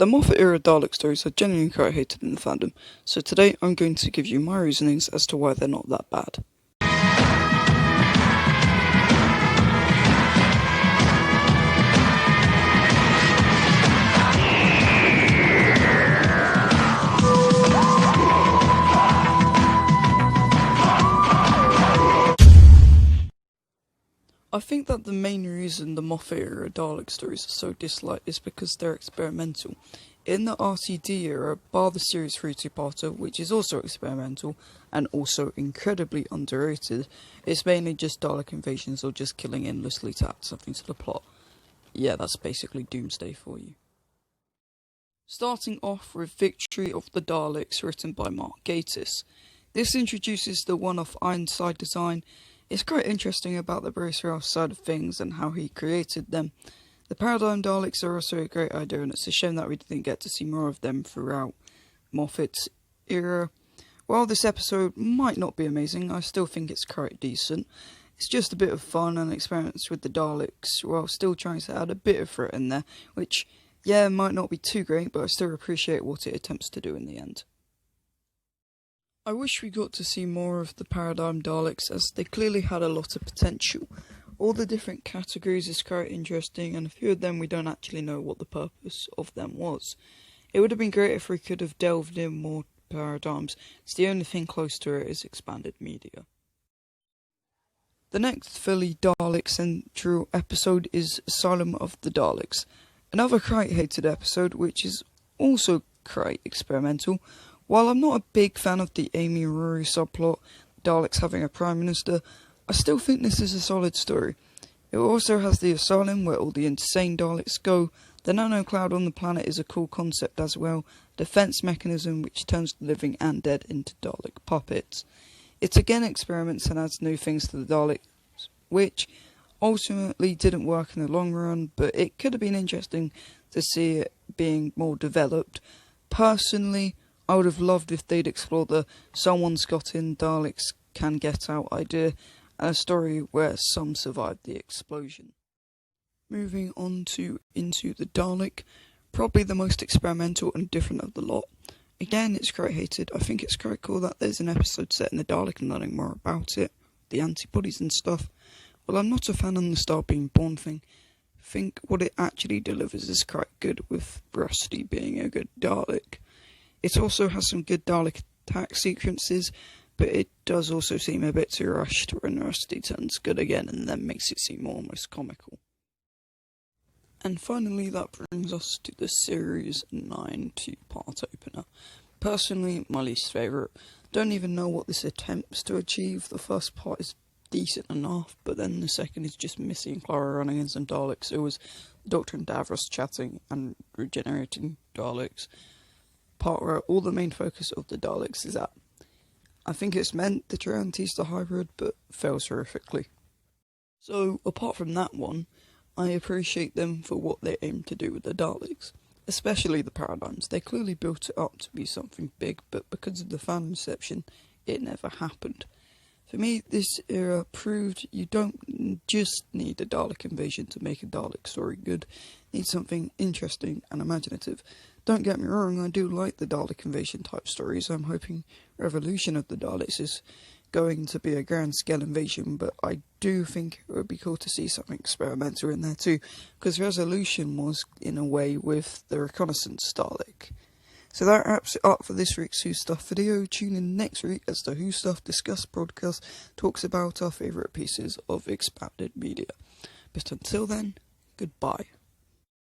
The Moffat era Dalek stories are genuinely quite hated in the fandom, so today I'm going to give you my reasonings as to why they're not that bad. I think that the main reason the Moffat era Dalek stories are so disliked is because they're experimental. In the RTD era, bar the series 3 two-parter, which is also experimental and also incredibly underrated, it's mainly just Dalek invasions or just killing endlessly to add something to the plot. Yeah, that's basically Doomsday for you. Starting off with Victory of the Daleks, written by Mark Gatiss. This introduces the one-off Ironside design. It's quite interesting about the Bruce Ralph side of things and how he created them. The Paradigm Daleks are also a great idea, and it's a shame that we didn't get to see more of them throughout Moffat's era. While this episode might not be amazing, I still think it's quite decent. It's just a bit of fun and experiments with the Daleks, while still trying to add a bit of threat in there, which, yeah, might not be too great, but I still appreciate what it attempts to do in the end. I wish we got to see more of the Paradigm Daleks, as they clearly had a lot of potential. All the different categories is quite interesting, and a few of them we don't actually know what the purpose of them was. It would have been great if we could have delved in more paradigms, as the only thing close to it is expanded media. The next fully Dalek central episode is Asylum of the Daleks, another quite hated episode which is also quite experimental. While I'm not a big fan of the Amy and Rory subplot, Daleks having a Prime Minister, I still think this is a solid story. It also has the asylum where all the insane Daleks go. The nano cloud on the planet is a cool concept as well. Defense mechanism which turns the living and dead into Dalek puppets. It again experiments and adds new things to the Daleks, which ultimately didn't work in the long run, but it could have been interesting to see it being more developed. Personally, I would have loved if they'd explore the someone's got in, Daleks can get out idea, and a story where some survived the explosion. Moving on to Into the Dalek, probably the most experimental and different of the lot. Again, it's quite hated. I think it's quite cool that there's an episode set in the Dalek and learning more about it, the antibodies and stuff. Well, I'm not a fan on the Star Being Born thing. I think what it actually delivers is quite good, with Rusty being a good Dalek. It also has some good Dalek attack sequences, but it does also seem a bit too rushed when Rusty turns good again and then makes it seem almost comical. And finally, that brings us to the Series 9 two-part opener. Personally, my least favourite. Don't even know what this attempts to achieve. The first part is decent enough, but then the second is just Missy and Clara running in some Daleks. It was Doctor and Davros chatting and regenerating Daleks. Part where all the main focus of the Daleks is at. I think it's meant to try and tease the hybrid, but fails horrifically. So, apart from that one, I appreciate them for what they aim to do with the Daleks, especially the Paradigms. They clearly built it up to be something big, but because of the fan reception, it never happened. For me, this era proved you don't just need a Dalek invasion to make a Dalek story good. You need something interesting and imaginative. Don't get me wrong, I do like the Dalek invasion type stories. I'm hoping Revolution of the Daleks is going to be a grand scale invasion, but I do think it would be cool to see something experimental in there too, because Resolution was, in a way, with the Reconnaissance Dalek. So that wraps it up for this week's Who Stuff video. Tune in next week as the Who Stuff Discuss podcast talks about our favourite pieces of expanded media. But until then, goodbye.